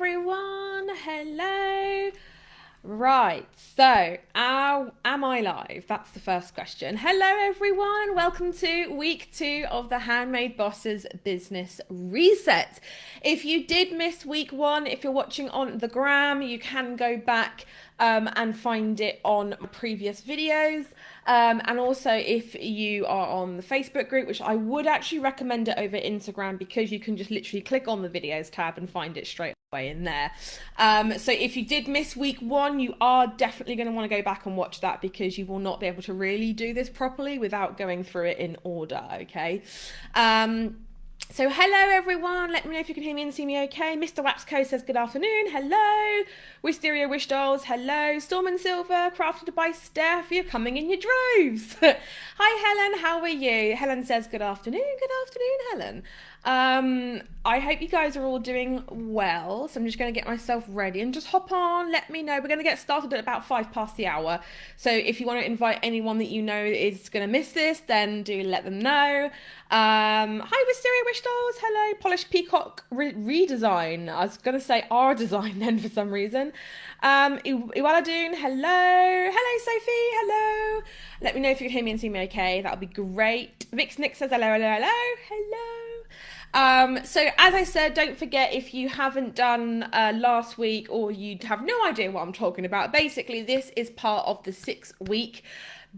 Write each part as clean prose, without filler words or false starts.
everyone. Hello. Right, so am I live? That's the first question. Hello everyone, welcome to week 2 of the Handmade Bosses Business Reset. If you did miss week 1, if you're watching on the gram, you can go back and find it on previous videos. And also if you are on the Facebook group, which I would actually recommend it over Instagram because you can just literally click on the videos tab and find it straight away in there. So if you did miss week 1, you are definitely going to want to go back and watch that because you will not be able to really do this properly without going through it in order, okay? So hello everyone, let me know if you can hear me and see me okay. Mr. Waxco says good afternoon, hello. Wisteria Wish Dolls, hello. Storm and Silver, crafted by Steph, you're coming in your droves. Hi Helen, how are you? Helen says good afternoon, Helen. I hope you guys are all doing well. So I'm just going to get myself ready and just hop on. Let me know. We're going to get started at about 5 past the hour. So if you want to invite anyone that you know is going to miss this, then do let them know. Hi Wisteria Wish Dolls. Hello. Polished Peacock redesign. I was going to say our design then for some reason. Iwaladoon. Hello. Hello Sophie. Hello. Let me know if you can hear me and see me okay. That would be great. Vix Nick says hello. So as I said, don't forget if you haven't done last week or you have no idea what I'm talking about, basically this is part of the 6-week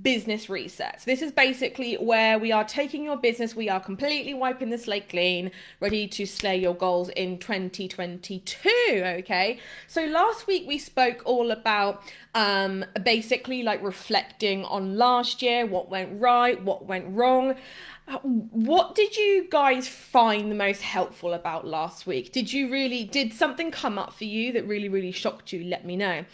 business reset. So this is basically where we are taking your business, we are completely wiping the slate clean, ready to slay your goals in 2022, okay? So last week we spoke all about basically like reflecting on last year, what went right, what went wrong. What did you guys find the most helpful about last week? Did something come up for you that really shocked you? Let me know.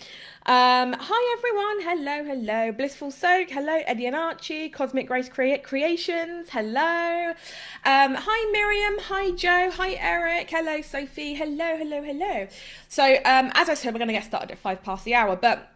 Hi everyone, hello. Blissful Soak, hello. Eddie and Archie, Cosmic Grace Creations, hello. Hi Miriam, hi Joe, hi Eric, hello Sophie, hello. So as I said, we're going to get started at 5 past the hour, but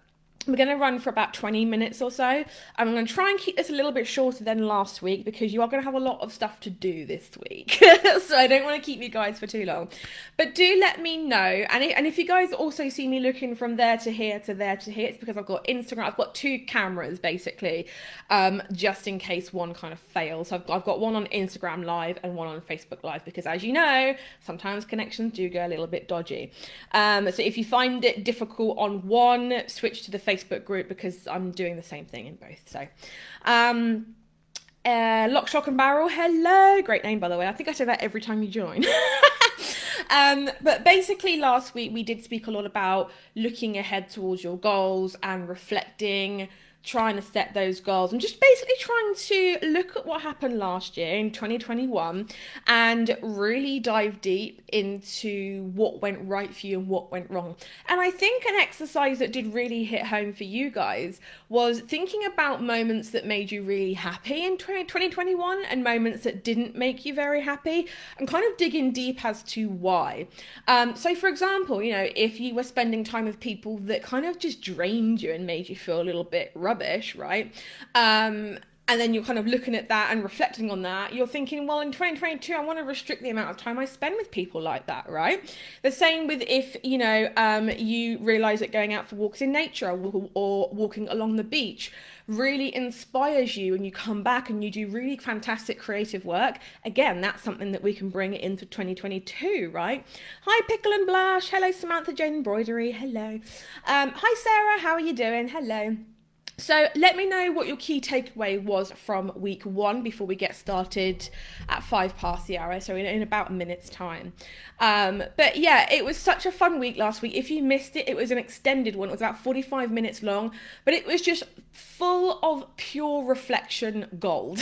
we're going to run for about 20 minutes or so. I'm going to try and keep this a little bit shorter than last week because you are going to have a lot of stuff to do this week. So I don't want to keep you guys for too long. But do let me know. And if you guys also see me looking from there to here to there to here, it's because I've got Instagram. I've got 2 cameras basically, just in case one kind of fails. So I've got one on Instagram Live and one on Facebook Live because as you know, sometimes connections do go a little bit dodgy. So if you find it difficult on one, switch to the Facebook group because I'm doing the same thing in both. So Lock, Shock and Barrel, hello, great name by the way. I think I say that every time you join. But basically last week we did speak a lot about looking ahead towards your goals and reflecting, trying to set those goals and just basically trying to look at what happened last year in 2021 and really dive deep into what went right for you and what went wrong. And I think an exercise that did really hit home for you guys was thinking about moments that made you really happy in 2021 and moments that didn't make you very happy and kind of digging deep as to why. So for example, you know, if you were spending time with people that kind of just drained you and made you feel a little bit rubbish, right? And then you're kind of looking at that and reflecting on that. You're thinking, well, in 2022, I want to restrict the amount of time I spend with people like that, right? The same with if, you know, you realize that going out for walks in nature or walking along the beach really inspires you and you come back and you do really fantastic creative work. Again, that's something that we can bring into 2022, right? Hi, Pickle and Blush. Hello, Samantha Jane Embroidery. Hello. Hi, Sarah. How are you doing? Hello. So let me know what your key takeaway was from week 1 before we get started at 5 past the hour, so in about a minute's time. But yeah, it was such a fun week last week. If you missed it, it was an extended one. It was about 45 minutes long, but it was just full of pure reflection gold.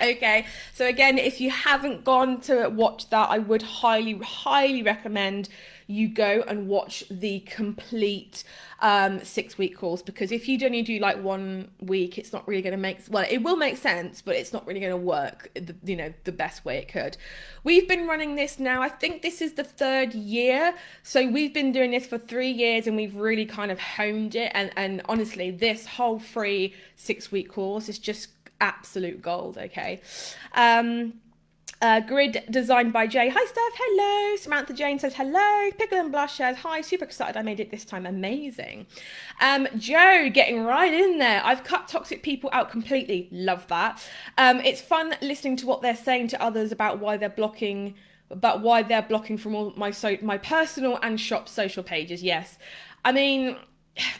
Okay, so again, if you haven't gone to watch that, I would highly recommend you go and watch the complete 6-week course, because if you only do like 1 week, it's not really going to make, well, it will make sense, but it's not really going to work the best way it could. We've been running this now, I think this is the 3rd year, so we've been doing this for 3 years and we've really kind of honed it, and honestly, this whole free 6-week course is just absolute gold. Okay. Grid designed by Jay. Hi, Steph. Hello. Samantha Jane says hello. Pickle and Blush says hi. Super excited I made it this time. Amazing. Joe getting right in there. I've cut toxic people out completely. Love that. It's fun listening to what they're saying to others about why they're blocking. But why they're blocking from all my personal and shop social pages. Yes, I mean,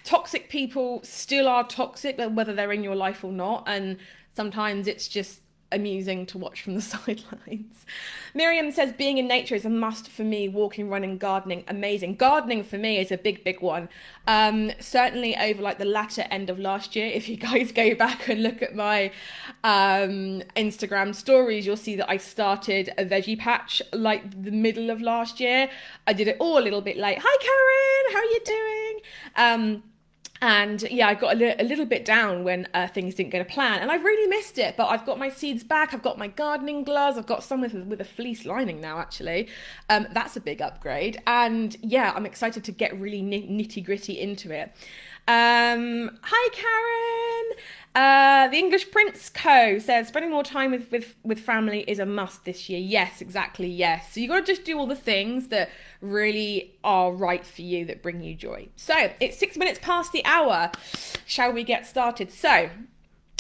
toxic people still are toxic, whether they're in your life or not, and sometimes it's just amusing to watch from the sidelines. Miriam says being in nature is a must for me. Walking, running, gardening, amazing. Gardening for me is a big one. Certainly over like the latter end of last year. If you guys go back and look at my Instagram stories, you'll see that I started a veggie patch like the middle of last year. I did it all a little bit late. Hi Karen, how are you doing? And yeah, I got a little bit down when things didn't go to plan, and I really missed it. But I've got my seeds back. I've got my gardening gloves. I've got some with a fleece lining now. Actually, that's a big upgrade. And yeah, I'm excited to get really nitty gritty into it. Hi, Karen. The English Prince Co says spending more time with family is a must this year. Yes, exactly. Yes. So you got to just do all the things that really are right for you, that bring you joy. So it's 6 minutes past the hour. Shall we get started? So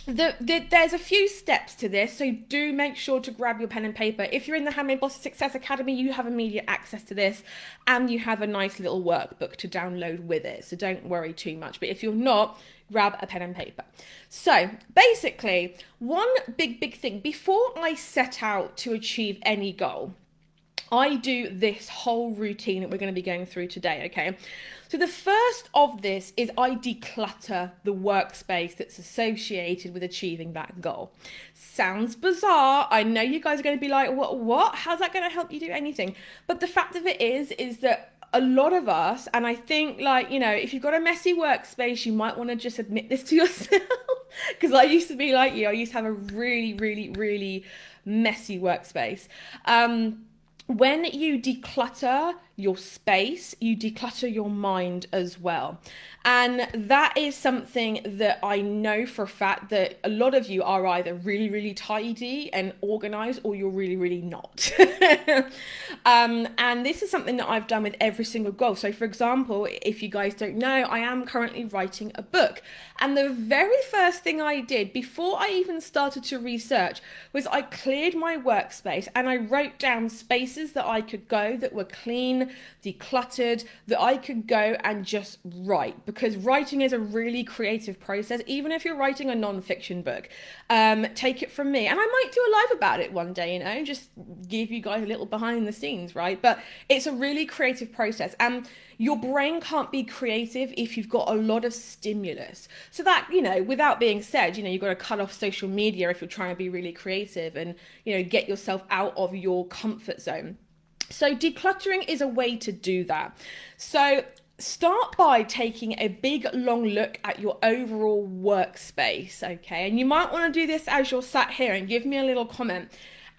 there's a few steps to this, so do make sure to grab your pen and paper. If you're in the Handmade Bosses Success Academy, you have immediate access to this, and you have a nice little workbook to download with it, so don't worry too much. But if you're not, grab a pen and paper. So basically, one big thing, before I set out to achieve any goal, I do this whole routine that we're going to be going through today, okay? So the first of this is I declutter the workspace that's associated with achieving that goal. Sounds bizarre. I know you guys are going to be like, what? How's that going to help you do anything? But the fact of it is that a lot of us, and I think, like, you know, if you've got a messy workspace, you might want to just admit this to yourself. Because I used to be like you. I used to have a really messy workspace. When you declutter your space, you declutter your mind as well. And that is something that I know for a fact that a lot of you are either really tidy and organized, or you're really not. And this is something that I've done with every single goal. So for example, if you guys don't know, I am currently writing a book. And the very first thing I did before I even started to research was I cleared my workspace and I wrote down spaces that I could go that were clean, decluttered, that I could go and just write, because writing is a really creative process. Even if you're writing a non-fiction book, take it from me, and I might do a live about it one day, you know, just give you guys a little behind the scenes, right? But it's a really creative process, and your brain can't be creative if you've got a lot of stimulus. So that, you know, without being said, you know, you've got to cut off social media if you're trying to be really creative and, you know, get yourself out of your comfort zone. So decluttering is a way to do that. So start by taking a big long look at your overall workspace, okay? And you might want to do this as you're sat here, and give me a little comment.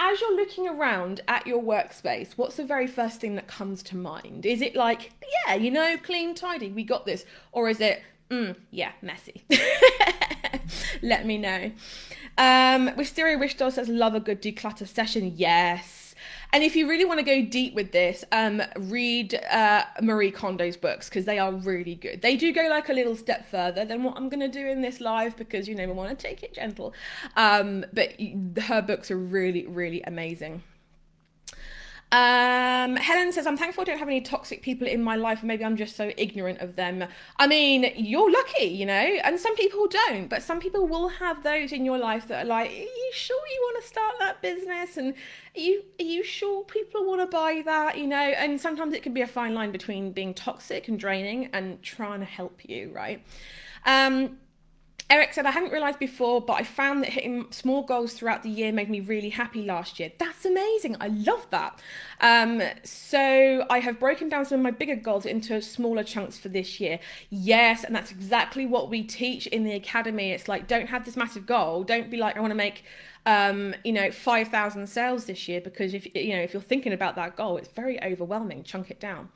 As you're looking around at your workspace, what's the very first thing that comes to mind? Is it like, yeah, you know, clean, tidy, we got this? Or is it, yeah, messy? Let me know. Wisteria Wishdoll says, love a good declutter session. Yes. And if you really want to go deep with this, read Marie Kondo's books, because they are really good. They do go like a little step further than what I'm going to do in this live, because, you know, we want to take it gentle. But her books are really amazing. Helen says, I'm thankful I don't have any toxic people in my life. Maybe I'm just so ignorant of them. I mean, you're lucky, you know, and some people don't, but some people will have those in your life that are like, are you sure you want to start that business? And are you sure people want to buy that, you know? And sometimes it can be a fine line between being toxic and draining and trying to help you, right? Eric said, I hadn't realised before, but I found that hitting small goals throughout the year made me really happy last year. That's amazing. I love that. So I have broken down some of my bigger goals into smaller chunks for this year. Yes, and that's exactly what we teach in the academy. It's like, don't have this massive goal. Don't be like, I want to make 5,000 sales this year, because if you're thinking about that goal, it's very overwhelming. Chunk it down.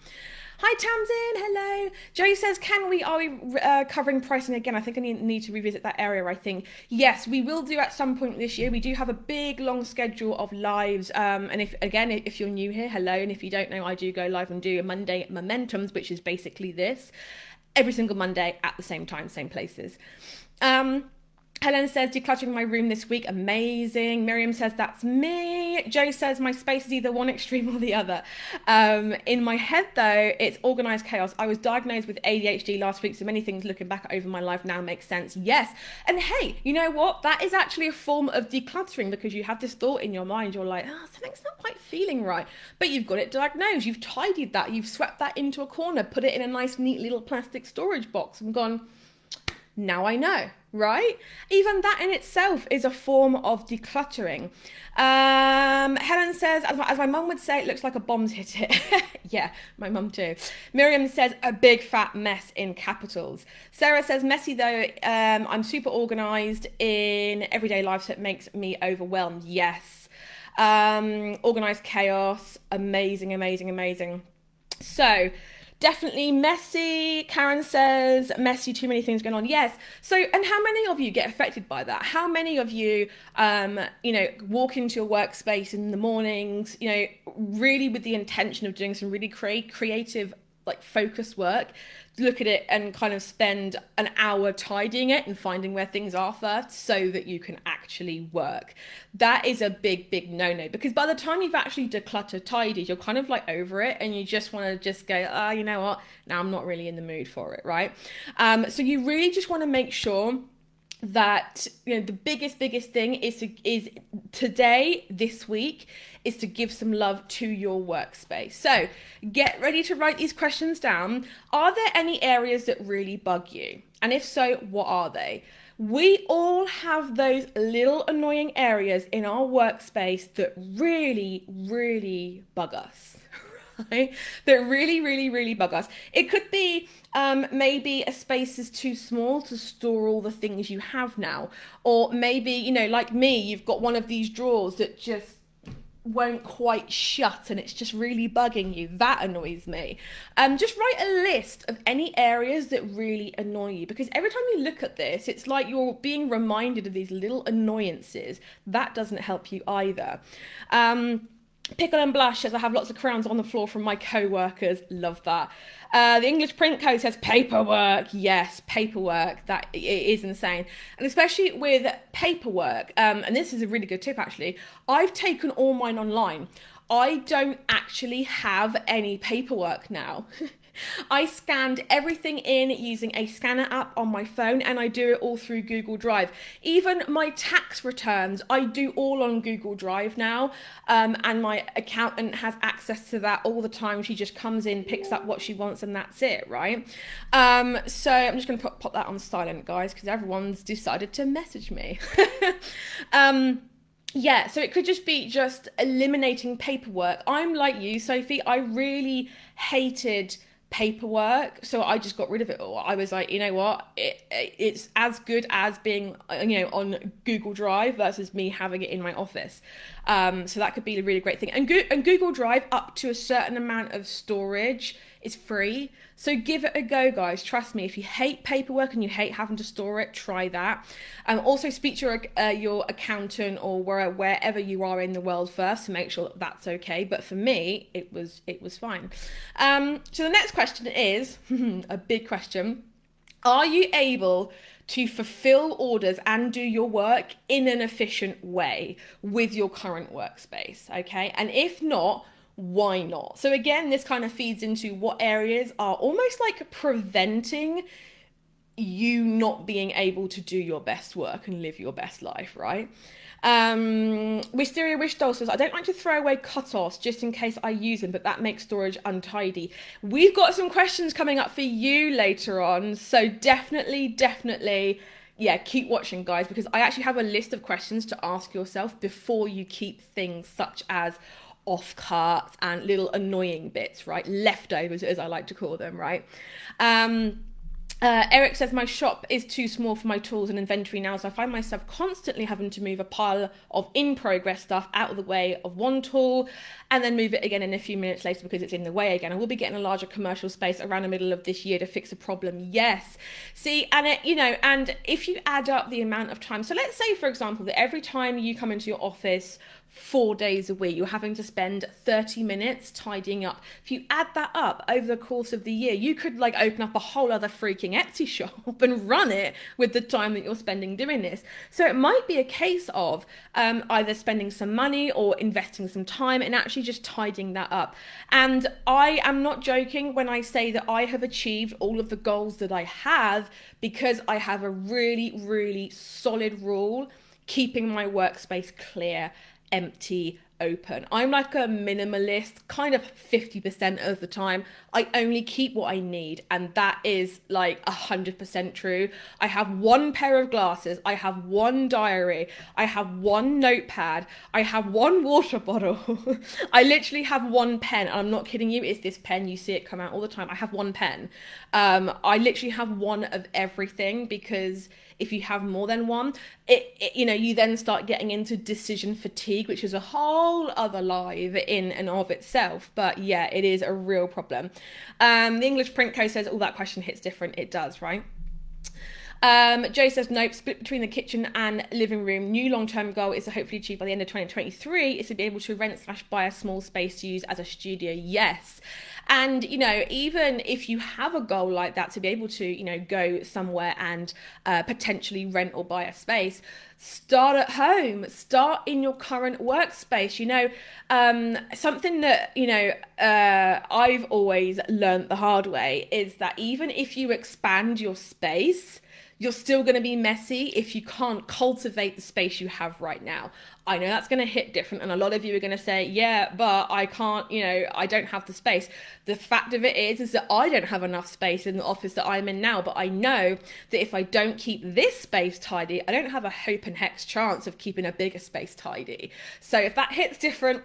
Hi Tamsin, hello. Joe says, are we covering pricing again? I think I need to revisit that area, I think. Yes, we will do at some point this year. We do have a big, long schedule of lives. And if you're new here, hello. And if you don't know, I do go live and do a Monday Momentums, which is basically this. Every single Monday at the same time, same places. Helen says, decluttering my room this week. Amazing. Miriam says, that's me. Joe says, my space is either one extreme or the other. In my head, though, it's organized chaos. I was diagnosed with ADHD last week, so many things looking back over my life now make sense. Yes. And hey, you know what? That is actually a form of decluttering because you have this thought in your mind. You're like, something's not quite feeling right. But you've got it diagnosed. You've tidied that. You've swept that into a corner, put it in a nice, neat little plastic storage box and gone, now I know, right? Even that in itself is a form of decluttering. Helen says, as my mum would say, it looks like a bomb's hit it. Yeah, my mum too. Miriam says, a big fat mess in capitals. Sarah says, messy though, I'm super organised in everyday life, so it makes me overwhelmed. Yes. Organised chaos, amazing, amazing, amazing. So, definitely messy. Karen says, messy, too many things going on. Yes. So, and how many of you get affected by that? How many of you, walk into your workspace in the mornings, really with the intention of doing some really creative, like focused work, look at it and kind of spend an hour tidying it and finding where things are first so that you can actually work. That is a big, big no-no, because by the time you've actually decluttered, tidied, you're kind of like over it and you just want to just go, you know what, now I'm not really in the mood for it, right? So you really just want to make sure that the biggest thing is today, this week, is to give some love to your workspace. So get ready to write these questions down. Are there any areas that really bug you? And if so, what are they? We all have those little annoying areas in our workspace that really, really bug us. Right? That really, really, really bug us. It could be maybe a space is too small to store all the things you have now. Or maybe, like me, you've got one of these drawers that just won't quite shut and it's just really bugging you. That annoys me. Just write a list of any areas that really annoy you, because every time you look at this, it's like you're being reminded of these little annoyances. That doesn't help you either. Pickle and Blush says, I have lots of crowns on the floor from my co-workers. Love that. The English Print Code says paperwork. Yes, paperwork. That it is insane. And especially with paperwork, and this is a really good tip actually, I've taken all mine online. I don't actually have any paperwork now. I scanned everything in using a scanner app on my phone, and I do it all through Google Drive. Even my tax returns, I do all on Google Drive now, and my accountant has access to that all the time. She just comes in, picks up what she wants, and that's it, right? So I'm just going to pop that on silent, guys, because everyone's decided to message me. Yeah, so it could just be just eliminating paperwork. I'm like you, Sophie, I really hated paperwork, so I just got rid of it all. I was like, you know what, it's as good as being on Google Drive versus me having it in my office. So that could be a really great thing. And Google Drive, up to a certain amount of storage, is free, so give it a go, guys. Trust me, if you hate paperwork and you hate having to store it, try that. Also speak to your accountant or wherever you are in the world first to make sure that that's okay. But for me, it was fine. So the next question is a big question. Are you able to fulfill orders and do your work in an efficient way with your current workspace? Okay, and if not, why not? So again, this kind of feeds into what areas are almost like preventing you not being able to do your best work and live your best life, right? Wisteria Wish Doll says, I don't like to throw away cut-offs just in case I use them, but that makes storage untidy. We've got some questions coming up for you later on, so definitely, yeah, keep watching, guys, because I actually have a list of questions to ask yourself before you keep things such as off carts and little annoying bits, right? Leftovers, as I like to call them, right? Eric says, my shop is too small for my tools and inventory now, so I find myself constantly having to move a pile of in-progress stuff out of the way of one tool and then move it again in a few minutes later because it's in the way again. I will be getting a larger commercial space around the middle of this year to fix a problem. Yes. See, and and if you add up the amount of time, so let's say, for example, that every time you come into your office 4 days a week, you're having to spend 30 minutes tidying up. If you add that up over the course of the year, you could like open up a whole other freaking Etsy shop and run it with the time that you're spending doing this. So it might be a case of either spending some money or investing some time and actually just tidying that up. And I am not joking when I say that I have achieved all of the goals that I have because I have a really, really solid rule keeping my workspace clear, empty, open. I'm like a minimalist kind of 50% of the time. I only keep what I need, and that is like 100% true. I have one pair of glasses, I have one diary, I have one notepad, I have one water bottle. I literally have one pen, and I'm not kidding you, it's this pen, you see it come out all the time. I have one pen. I literally have one of everything because if you have more than one, you then start getting into decision fatigue, which is a whole other live in and of itself. But yeah, it is a real problem. The English Print Co says, that question hits different. It does, right? Joe says, nope, split between the kitchen and living room. New long-term goal is to hopefully achieve by the end of 2023 is to be able to rent/buy a small space to use as a studio. Yes. And, even if you have a goal like that, to be able to, go somewhere and potentially rent or buy a space, start at home, start in your current workspace. Something that, I've always learned the hard way is that even if you expand your space, you're still going to be messy if you can't cultivate the space you have right now. I know that's going to hit different, and a lot of you are going to say, yeah, but I can't, I don't have the space. The fact of it is that I don't have enough space in the office that I'm in now, but I know that if I don't keep this space tidy, I don't have a hope and hex chance of keeping a bigger space tidy. So if that hits different,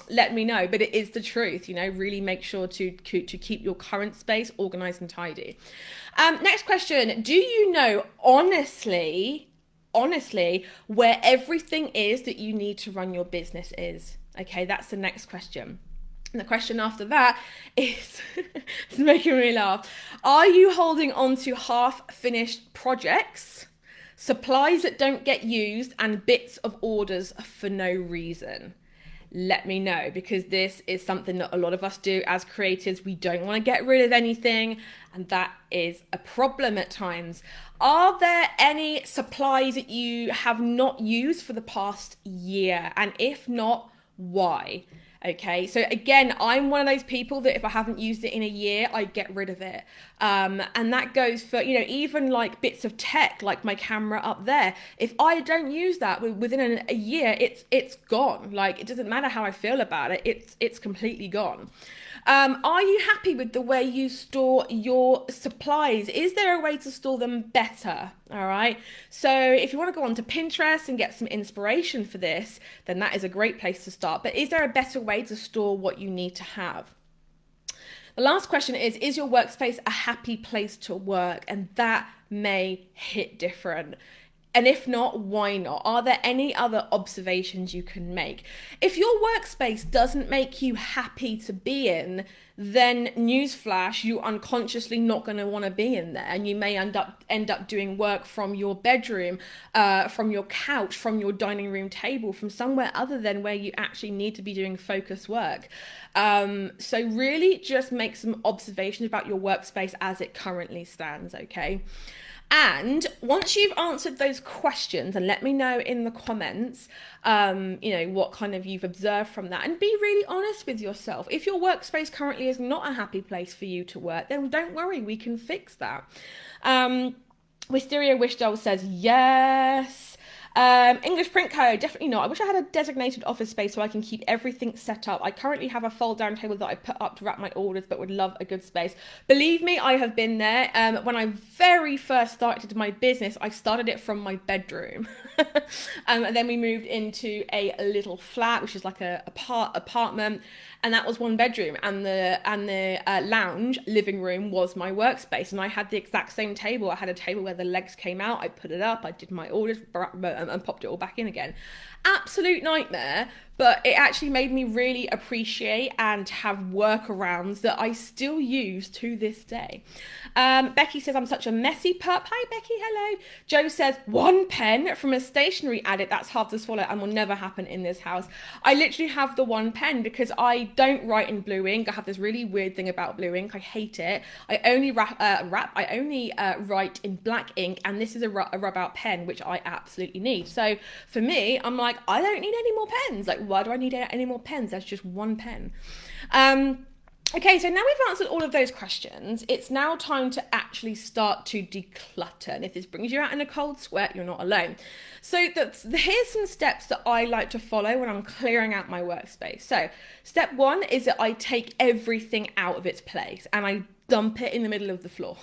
let me know, but it is the truth, really make sure to keep your current space organized and tidy. Next question, do you know, honestly, where everything is that you need to run your business is? Okay, that's the next question. And the question after that is, it's making me laugh. Are you holding on to half-finished projects, supplies that don't get used, and bits of orders for no reason? Let me know, because this is something that a lot of us do as creatives. We don't want to get rid of anything, and that is a problem at times. Are there any supplies that you have not used for the past year? And if not, why? Okay, so again, I'm one of those people that if I haven't used it in a year, I get rid of it. And that goes for, even like bits of tech, like my camera up there. If I don't use that within a year, it's gone. Like, it doesn't matter how I feel about it, it's completely gone. Are you happy with the way you store your supplies? Is there a way to store them better? All right. So if you want to go onto Pinterest and get some inspiration for this, then that is a great place to start. But is there a better way to store what you need to have? The last question is your workspace a happy place to work? And that may hit different. And if not, why not? Are there any other observations you can make? If your workspace doesn't make you happy to be in, then newsflash, you're unconsciously not going to want to be in there, and you may end up doing work from your bedroom, from your couch, from your dining room table, from somewhere other than where you actually need to be doing focus work. So really just make some observations about your workspace as it currently stands, okay? And once you've answered those questions, and let me know in the comments, what kind of you've observed from that, and be really honest with yourself. If your workspace currently is not a happy place for you to work, then don't worry, we can fix that. Wisteria Wishdoll says yes. English Print Co, definitely not. I wish I had a designated office space so I can keep everything set up. I currently have a fold down table that I put up to wrap my orders, but would love a good space. Believe me, I have been there. When I very first started my business, I started it from my bedroom. And then we moved into a little flat, which is like a apartment. and that was one bedroom, and the lounge living room was my workspace, and I had the exact same table. I had a table where the legs came out, I put it up, I did my orders and popped it all back in again. Absolute nightmare, but it actually made me really appreciate and have workarounds that I still use to this day. Becky says, I'm such a messy pup. Hi, Becky. Hello. Joe says, one pen from a stationery addict. That's hard to swallow and will never happen in this house. I literally have the one pen because I don't write in blue ink. I have this really weird thing about blue ink. I hate it. I only write in black ink, and this is a rub out pen, which I absolutely need. So for me, I'm like, I don't need any more pens. Like, why do I need any more pens? There's just one pen. Okay, so now we've answered all of those questions. It's now time to actually start to declutter. And if this brings you out in a cold sweat, you're not alone. So here's some steps that I like to follow when I'm clearing out my workspace. So step one is that I take everything out of its place and I dump it in the middle of the floor.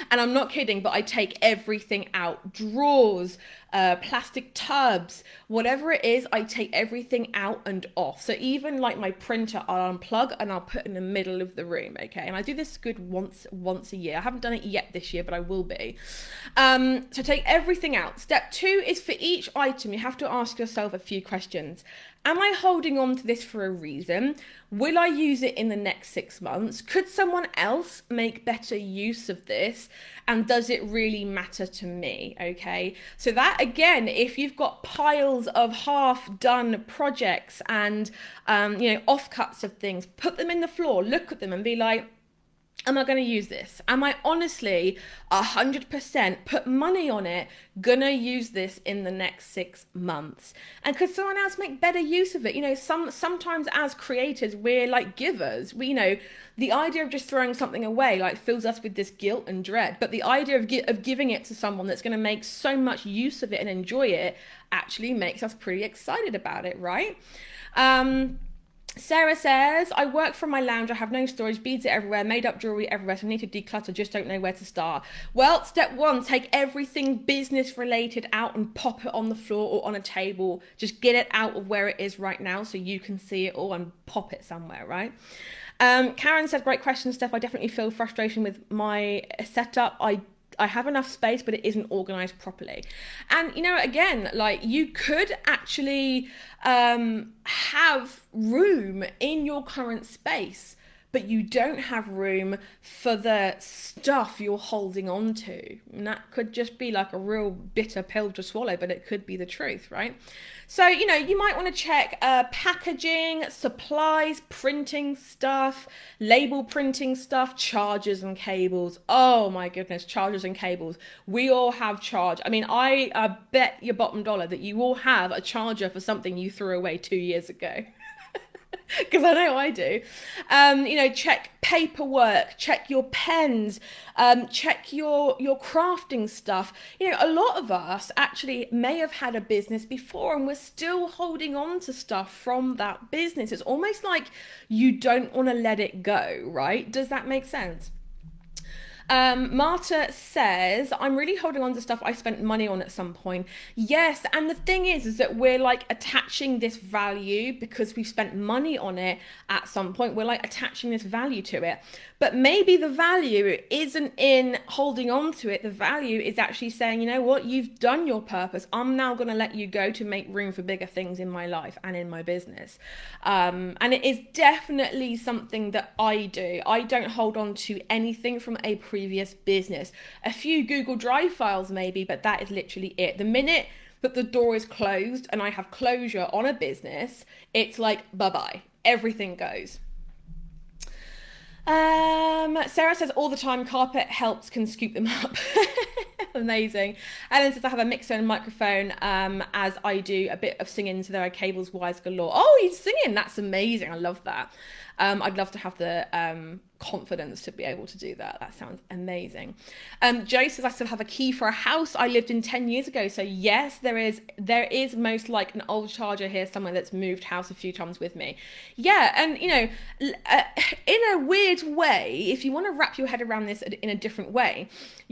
And I'm not kidding, but I take everything out. Drawers, plastic tubs, whatever it is, I take everything out and off. So even like my printer, I'll unplug and I'll put in the middle of the room, okay? And I do this good once a year. I haven't done it yet this year, but I will be. So take everything out. Step two is for each item, you have to ask yourself a few questions. Am I holding on to this for a reason? Will I use it in the next 6 months? Could someone else make better use of this? And does it really matter to me? Okay, so that again, if you've got piles of half done projects and offcuts of things, put them in the floor, look at them and be like, am I going to use this? Am I honestly 100% put money on it gonna use this in the next 6 months? And could someone else make better use of it? Sometimes as creators, we're like givers. The idea of just throwing something away like fills us with this guilt and dread. But the idea of giving it to someone that's going to make so much use of it and enjoy it actually makes us pretty excited about it, right? Sarah says, I work from my lounge, I have no storage, beads are everywhere, made up jewelry everywhere, so I need to declutter, just don't know where to start. Well, step one, take everything business related out and pop it on the floor or on a table. Just get it out of where it is right now so you can see it all and pop it somewhere, right? Karen said, great question, Steph. I definitely feel frustration with my setup. I have enough space, but it isn't organized properly. And, again, like you could actually have room in your current space, but you don't have room for the stuff you're holding on to. And that could just be like a real bitter pill to swallow, but it could be the truth, right? So, you might want to check packaging, supplies, printing stuff, label printing stuff, chargers and cables. Oh my goodness, chargers and cables. We all have charge. I mean, I bet your bottom dollar that you all have a charger for something you threw away 2 years ago. Because I know I do. Check paperwork, check your pens, check your crafting stuff. A lot of us actually may have had a business before and we're still holding on to stuff from that business. It's almost like you don't want to let it go, right? Does that make sense? Marta says, I'm really holding on to stuff I spent money on at some point. Yes, and the thing is that we're like attaching this value because we've spent money on it at some point. We're like attaching this value to it. But maybe the value isn't in holding on to it. The value is actually saying, you know what, you've done your purpose. I'm now going to let you go to make room for bigger things in my life and in my business. And it is definitely something that I do. I don't hold on to anything from a previous business. A few Google Drive files maybe, but that is literally it. The minute that the door is closed and I have closure on a business, it's like, bye-bye. Everything goes. Sarah says all the time carpet helps can scoop them up. Amazing. Ellen says I have a mixer and microphone as I do a bit of singing, so there are cables, wires galore. Oh, he's singing. That's amazing. I love that. I'd love to have the confidence to be able to do that. That sounds amazing. Joe says I still have a key for a house I lived in 10 years ago. So yes, there is most like an old charger here somewhere that's moved house a few times with me. Yeah, and in a weird way, if you want to wrap your head around this in a different way,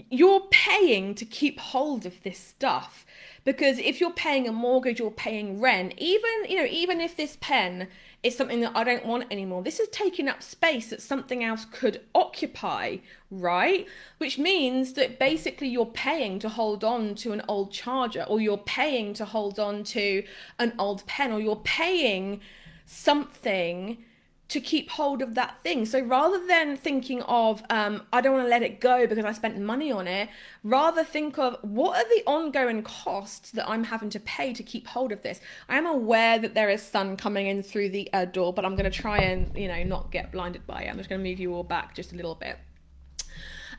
you're paying to keep hold of this stuff. Because if you're paying a mortgage or paying rent, even if this pen is something that I don't want anymore. This is taking up space that something else could occupy, right? Which means that basically you're paying to hold on to an old charger, or you're paying to hold on to an old pen, or you're paying something to keep hold of that thing. So rather than thinking of, I don't want to let it go because I spent money on it, rather think of, what are the ongoing costs that I'm having to pay to keep hold of this? I am aware that there is sun coming in through the door, but I'm going to try and, not get blinded by it. I'm just going to move you all back just a little bit.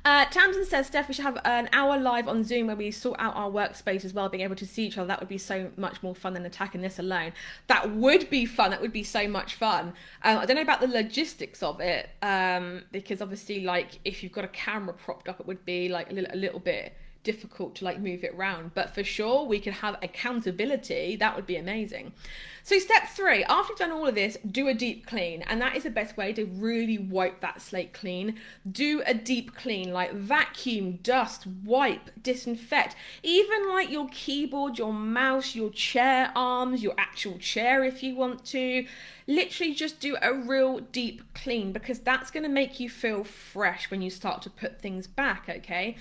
Tamsin says, Steph, we should have an hour live on Zoom where we sort out our workspace as well, being able to see each other. That would be so much more fun than attacking this alone. That would be fun. That would be so much fun. I don't know about the logistics of it, because obviously, like, if you've got a camera propped up, it would be like a little bit difficult to like move it around, but for sure we could have accountability. That would be amazing. So step 3, after you've done all of this, do a deep clean, and that is the best way to really wipe that slate clean. Do a deep clean, like vacuum, dust, wipe, disinfect, even like your keyboard, your mouse, your chair arms, your actual chair if you want to. Literally just do a real deep clean, because that's going to make you feel fresh when you start to put things back, okay?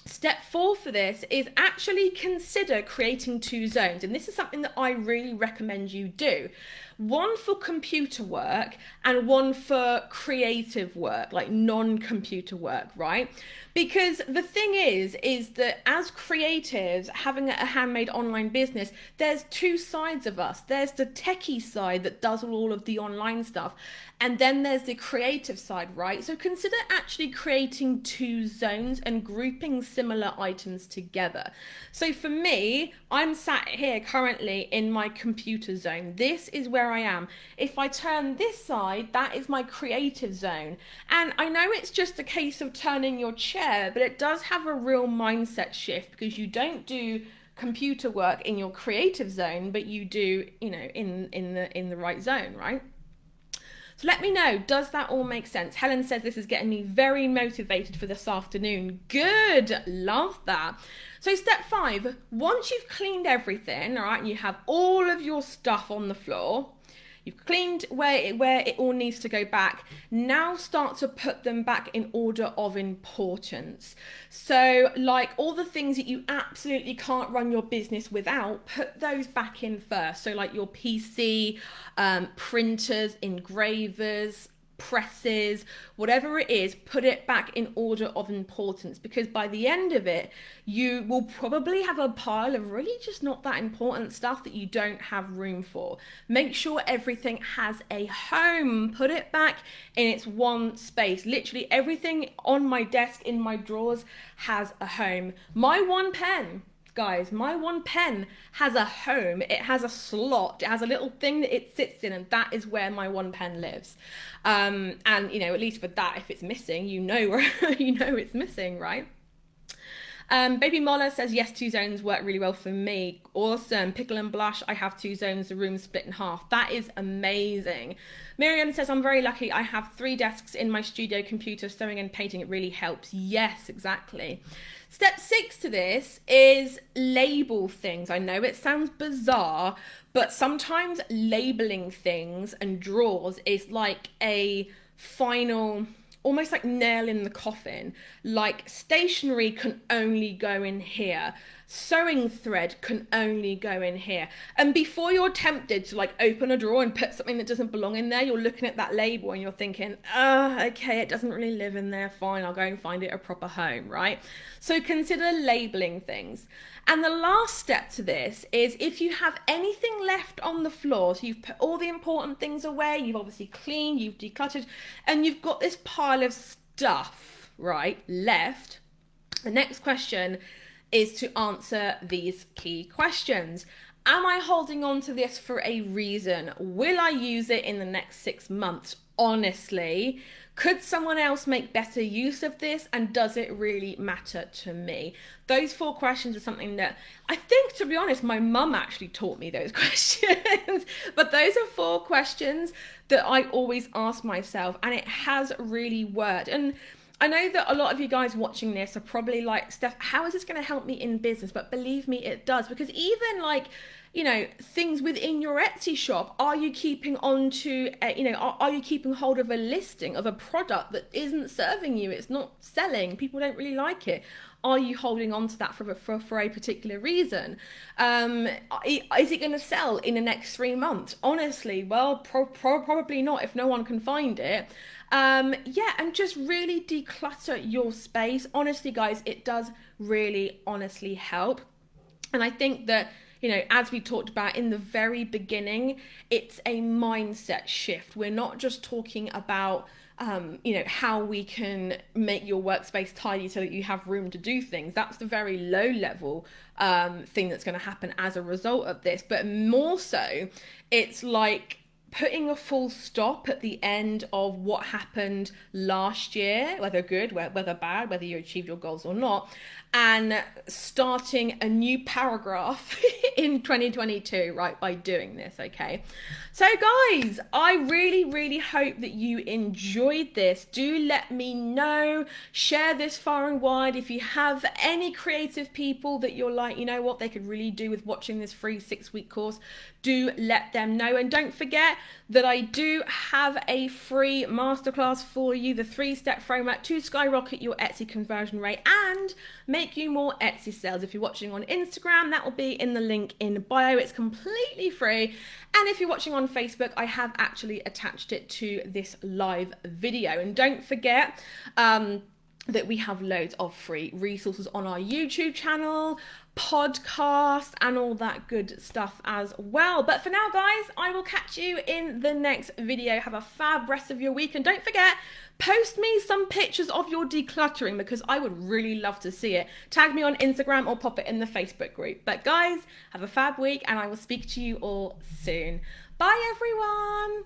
Step 4 for this is actually consider creating 2 zones. And this is something that I really recommend you do. One for computer work and one for creative work, like non-computer work, right? Because the thing is that as creatives, having a handmade online business, there's 2 sides of us. There's the techie side that does all of the online stuff, and then there's the creative side, right? So consider actually creating 2 zones and grouping similar items together. So for me, I'm sat here currently in my computer zone. This is where I am. If I turn this side, that is my creative zone. And I know it's just a case of turning your chair, but it does have a real mindset shift, because you don't do computer work in your creative zone, but you do, in the right zone, right? So let me know, does that all make sense? Helen says this is getting me very motivated for this afternoon. Good, love that. So step 5, once you've cleaned everything, all right, and you have all of your stuff on the floor, you've cleaned where it all needs to go back, now start to put them back in order of importance. So like all the things that you absolutely can't run your business without, put those back in first. So like your PC, printers, engravers, presses, whatever it is, put it back in order of importance, because by the end of it, you will probably have a pile of really just not that important stuff that you don't have room for. Make sure everything has a home. Put it back in its one space. Literally everything on my desk, in my drawers, has a home. My one pen, guys, my one pen has a home. It has a slot. It has a little thing that it sits in, and that is where my one pen lives. And at least for that, if it's missing, where it's missing, right? Baby Mola says, yes, 2 zones work really well for me. Awesome. Pickle and Blush, I have 2 zones, the room split in half. That is amazing. Miriam says, I'm very lucky. I have 3 desks in my studio computer, sewing and painting. It really helps. Yes, exactly. Step 6 to this is label things. I know it sounds bizarre, but sometimes labeling things and drawers is like a final, almost like nail in the coffin. Like stationery can only go in here. Sewing thread can only go in here. And before you're tempted to like open a drawer and put something that doesn't belong in there, you're looking at that label and you're thinking, okay, it doesn't really live in there. Fine, I'll go and find it a proper home, right? So consider labeling things. And the last step to this is if you have anything left on the floor, so you've put all the important things away, you've obviously cleaned, you've decluttered, and you've got this pile of stuff, right, left, the next question is to answer these key questions. Am I holding on to this for a reason? Will I use it in the next 6 months? Honestly, could someone else make better use of this? And does it really matter to me? Those 4 questions are something that I think, to be honest, my mum actually taught me those questions. But those are 4 questions that I always ask myself, and it has really worked. And I know that a lot of you guys watching this are probably like, Steph, how is this going to help me in business? But believe me, it does. Because even like, things within your Etsy shop, are you keeping on to, are you keeping hold of a listing of a product that isn't serving you? It's not selling. People don't really like it. Are you holding on to that for a particular reason? Is it going to sell in the next 3 months? Honestly, well, probably not if no one can find it. Yeah, and just really declutter your space. Honestly, guys, it does really honestly help. And I think that, as we talked about in the very beginning, it's a mindset shift. We're not just talking about, how we can make your workspace tidy so that you have room to do things. That's the very low level thing that's going to happen as a result of this. But more so, it's like putting a full stop at the end of what happened last year, whether good, whether bad, whether you achieved your goals or not, and starting a new paragraph in 2022, right, by doing this, okay? So guys, I really, really hope that you enjoyed this. Do let me know, share this far and wide. If you have any creative people that you're like, you know what, they could really do with watching this free 6-week course, do let them know. And don't forget that I do have a free masterclass for you, the 3-step framework to skyrocket your Etsy conversion rate and make you more Etsy sales. If you're watching on Instagram, that will be in the link in bio. It's completely free. And if you're watching on Facebook, I have actually attached it to this live video. And don't forget, that we have loads of free resources on our YouTube channel, podcast, and all that good stuff as well. But for now, guys, I will catch you in the next video. Have a fab rest of your week. And don't forget, post me some pictures of your decluttering because I would really love to see it. Tag me on Instagram or pop it in the Facebook group. But guys, have a fab week and I will speak to you all soon. Bye, everyone.